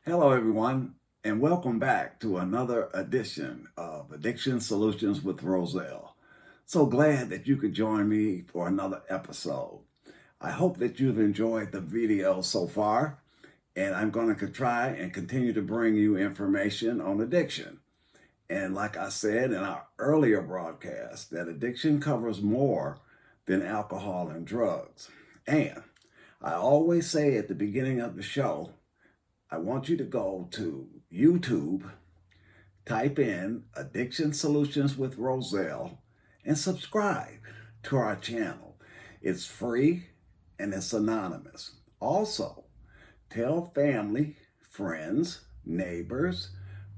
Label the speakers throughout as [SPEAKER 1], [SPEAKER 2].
[SPEAKER 1] Hello, everyone, and welcome back to another edition of Addiction Solutions with Roselle. So glad that you could join me for another episode. I hope that you've enjoyed the video so far, and I'm going to try and continue to bring you information on addiction. And like I said in our earlier broadcast, that addiction covers more than alcohol and drugs. And I always say at the beginning of the show, I want you to go to YouTube, type in Addiction Solutions with Roselle, and subscribe to our channel. It's free and it's anonymous. Also, tell family, friends, neighbors,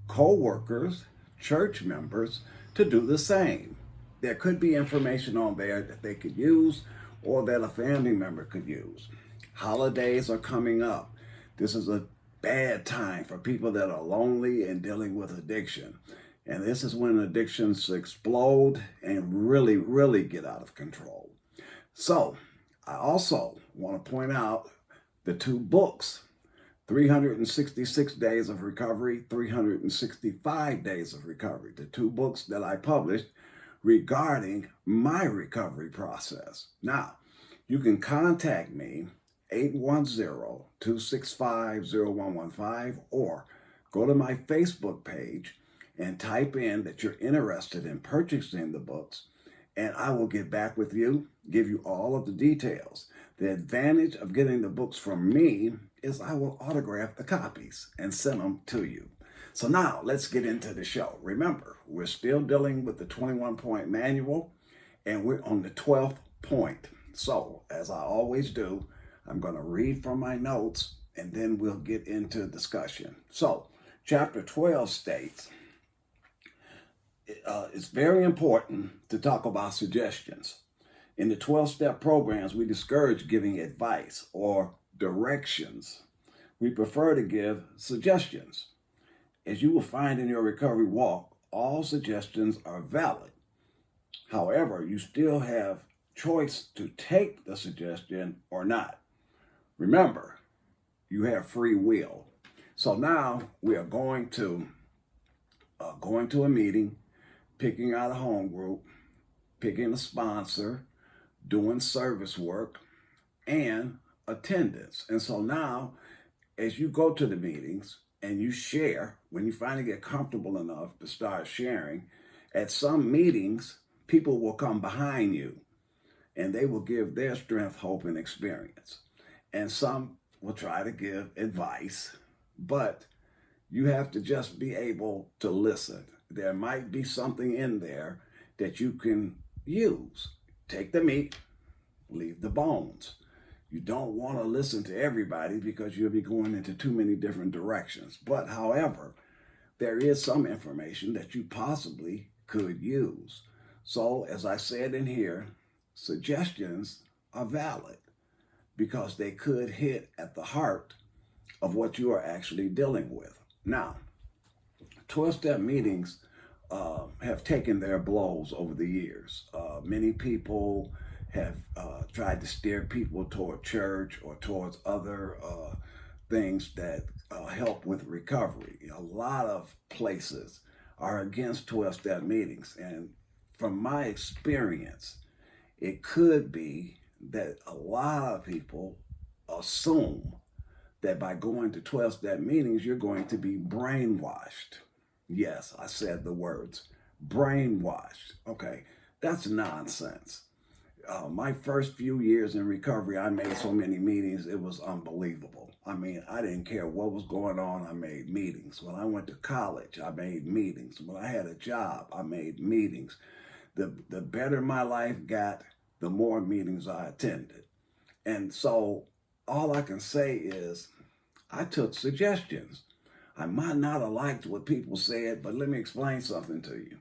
[SPEAKER 1] co-workers, church members to do the same. There could be information on there that they could use or that a family member could use. Holidays are coming up. This is a bad time for people that are lonely and dealing with addiction. And this is when addictions explode and really get out of control. So, I also want to point out the two books, 366 Days of Recovery, 365 Days of Recovery, the two books that I published regarding my recovery process. Now, you can contact me 810-265-0115 or go to my Facebook page and type in that you're interested in purchasing the books, and I will get back with you, give you all of the details. The advantage of getting the books from me is I will autograph the copies and send them to you. So now let's get into the show. Remember, we're still dealing with the 21-point manual, and we're on the 12th point. So, as I always do, I'm going to read from my notes and then we'll get into discussion. So, chapter 12 states, it's very important to talk about suggestions. In the 12-step programs, we discourage giving advice or directions. We prefer to give suggestions. As you will find in your recovery walk, all suggestions are valid. However, you still have choice to take the suggestion or not. Remember, you have free will. So now we are going to a meeting, picking out a home group, picking a sponsor, doing service work, and attendance. And so now, as you go to the meetings and you share, when you finally get comfortable enough to start sharing, at some meetings, people will come behind you and they will give their strength, hope, and experience. And some will try to give advice, but you have to just be able to listen. There might be something in there that you can use. Take the meat, leave the bones. You don't want to listen to everybody because you'll be going into too many different directions. But however, there is some information that you possibly could use. So as I said in here, suggestions are valid because they could hit at the heart of what you are actually dealing with. Now, 12-step meetings have taken their blows over the years. Many people have tried to steer people toward church or towards other things that help with recovery. A lot of places are against 12-step meetings. And from my experience, it could be that a lot of people assume that by going to 12-step meetings, you're going to be brainwashed. Yes, I said the words, brainwashed. Okay, that's nonsense. My first few years in recovery, I made so many meetings, it was unbelievable. I mean, I didn't care what was going on, I made meetings. When I went to college, I made meetings. When I had a job, I made meetings. The better my life got, the more meetings I attended. And so all I can say is I took suggestions. I might not have liked what people said, but let me explain something to you.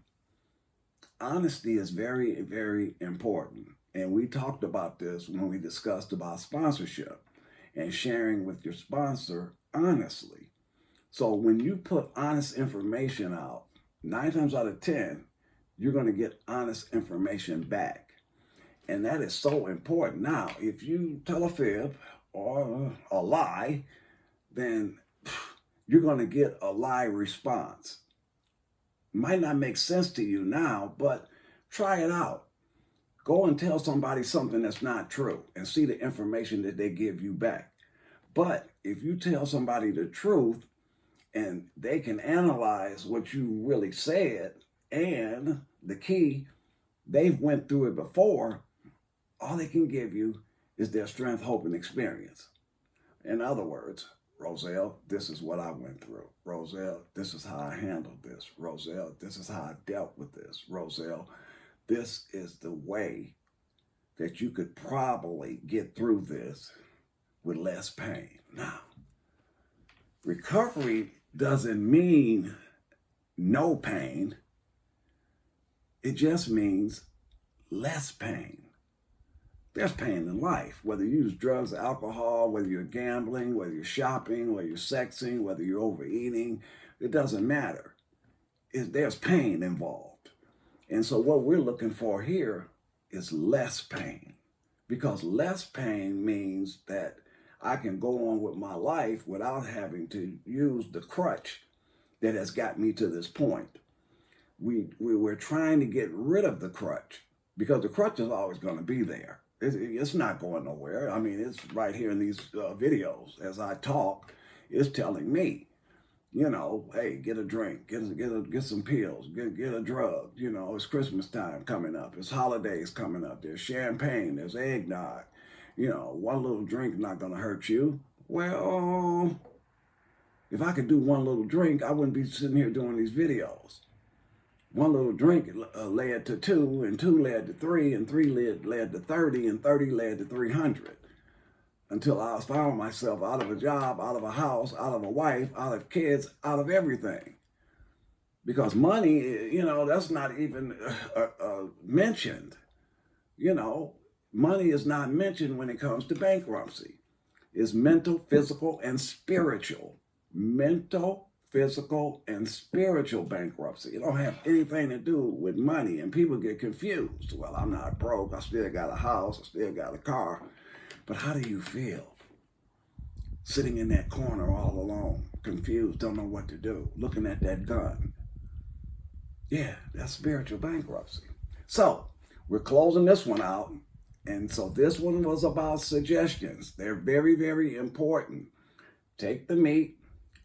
[SPEAKER 1] Honesty is very important. And we talked about this when we discussed about sponsorship and sharing with your sponsor honestly. So when you put honest information out, 9 times out of 10, you're going to get honest information back. And that is so important. Now, if you tell a fib or a lie, then you're going to get a lie response. Might not make sense to you now, but try it out. Go and tell somebody something that's not true and see the information that they give you back. But if you tell somebody the truth and they can analyze what you really said, and the key, they've went through it before, all they can give you is their strength, hope, and experience. In other words, Roselle, this is what I went through. Roselle, this is how I handled this. Roselle, this is how I dealt with this. Roselle, this is the way that you could probably get through this with less pain. Now, recovery doesn't mean no pain. It just means less pain. There's pain in life, whether you use drugs, alcohol, whether you're gambling, whether you're shopping, whether you're sexing, whether you're overeating, it doesn't matter. There's pain involved. And so what we're looking for here is less pain, because less pain means that I can go on with my life without having to use the crutch that has got me to this point. We're trying to get rid of the crutch, because the crutch is always going to be there. It's not going nowhere. I mean, it's right here in these videos. As I talk, it's telling me, you know, hey, get a drink, get some pills, get a drug. You know, it's Christmas time coming up. It's holidays coming up. There's champagne. There's eggnog. You know, one little drink is not going to hurt you. Well, if I could do one little drink, I wouldn't be sitting here doing these videos. One little drink led to 2, and 2 led to 3, and 3 led to 30, and 30 led to 300. Until I found myself out of a job, out of a house, out of a wife, out of kids, out of everything. Because money, you know, that's not even mentioned. You know, money is not mentioned when it comes to bankruptcy. It's mental, physical, and spiritual. Mental, physical, and spiritual bankruptcy. It don't have anything to do with money, and people get confused. Well, I'm not broke. I still got a house. I still got a car. But how do you feel? Sitting in that corner all alone, confused, don't know what to do, looking at that gun. Yeah, that's spiritual bankruptcy. So, we're closing this one out. And so this one was about suggestions. They're very, very important. Take the meat,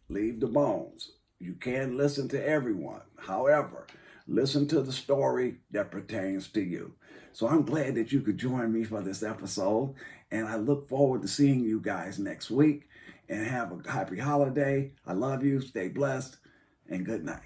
[SPEAKER 1] leave the bones. You can't listen to everyone. However, listen to the story that pertains to you. So I'm glad that you could join me for this episode. And I look forward to seeing you guys next week. And have a happy holiday. I love you. Stay blessed. And good night.